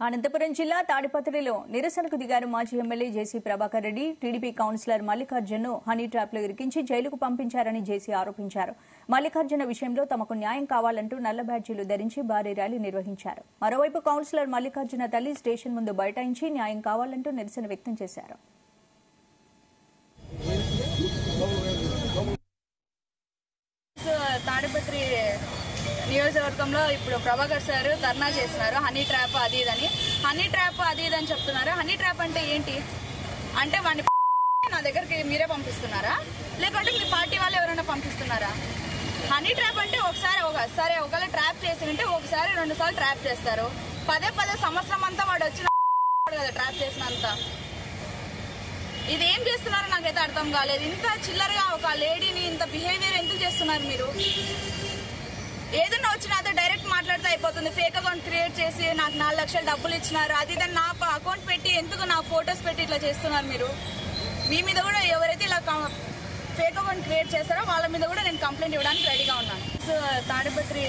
అనంతపురం జిల్లా తాడిపత్రిలో నిరసనకు దిగారు మాజీ MLA JC Prabhakar Reddy. TDP councillor మల్లికార్జున్ను హనీ ట్రాప్లో ఇరికించి జైలుకు పంపించారని జేసీ ఆరోపించారు. మల్లికార్జున విషయంలో తమకు న్యాయం కావాలంటూ నల్ల బ్యాడ్జీలు ధరించి భారీ ర్యాలీ నిర్వహించారు. మరోవైపు కౌన్సిలర్ మల్లికార్జున తల్లి స్టేషన్ ముందు బైఠాయించి న్యాయం కావాలంటూ నిరసన వ్యక్తం చేశారు. తాడిపత్రి నియోజకవర్గంలో ఇప్పుడు ప్రభాకర్ సార్ ధర్నా చేస్తున్నారు. హనీ ట్రాప్ అది ఇదని, హనీ ట్రాప్ అది ఇదని చెప్తున్నారు. హనీ ట్రాప్ అంటే ఏంటి అంటే వాడిని నా దగ్గరికి మీరే పంపిస్తున్నారా, లేకుంటే మీ పార్టీ వాళ్ళు ఎవరైనా పంపిస్తున్నారా? హనీ ట్రాప్ అంటే ఒకసారి ఒకవేళ ట్రాప్ చేసి ఉంటే ఒకసారి 2 సార్లు ట్రాప్ చేస్తారు. పదే సంవత్సరం అంతా వాడు వచ్చిన కదా ట్రాప్ చేసినంత. ఇది ఏం చేస్తున్నారో నాకైతే అర్థం కాలేదు. ఇంత చిల్లరగా ఒక లేడీని ఇంత బిహేవియర్ ఎందుకు చేస్తున్నారు మీరు? ఏదన్నా వచ్చినా అదే డైరెక్ట్ మాట్లాడితే అయిపోతుంది. ఫేక్ అకౌంట్ క్రియేట్ చేసి నాకు 4 లక్షలు డబ్బులు ఇచ్చినారు అది దాన్ని నా అకౌంట్ పెట్టి ఎందుకు నా ఫొటోస్ పెట్టి ఇట్లా చేస్తున్నారు మీరు? మీ మీద కూడా ఎవరైతే ఇలా ఫేక్ అకౌంట్ క్రియేట్ చేస్తారో వాళ్ళ మీద కూడా నేను కంప్లైంట్ ఇవ్వడానికి రెడీగా ఉన్నాను. తాడిపత్రి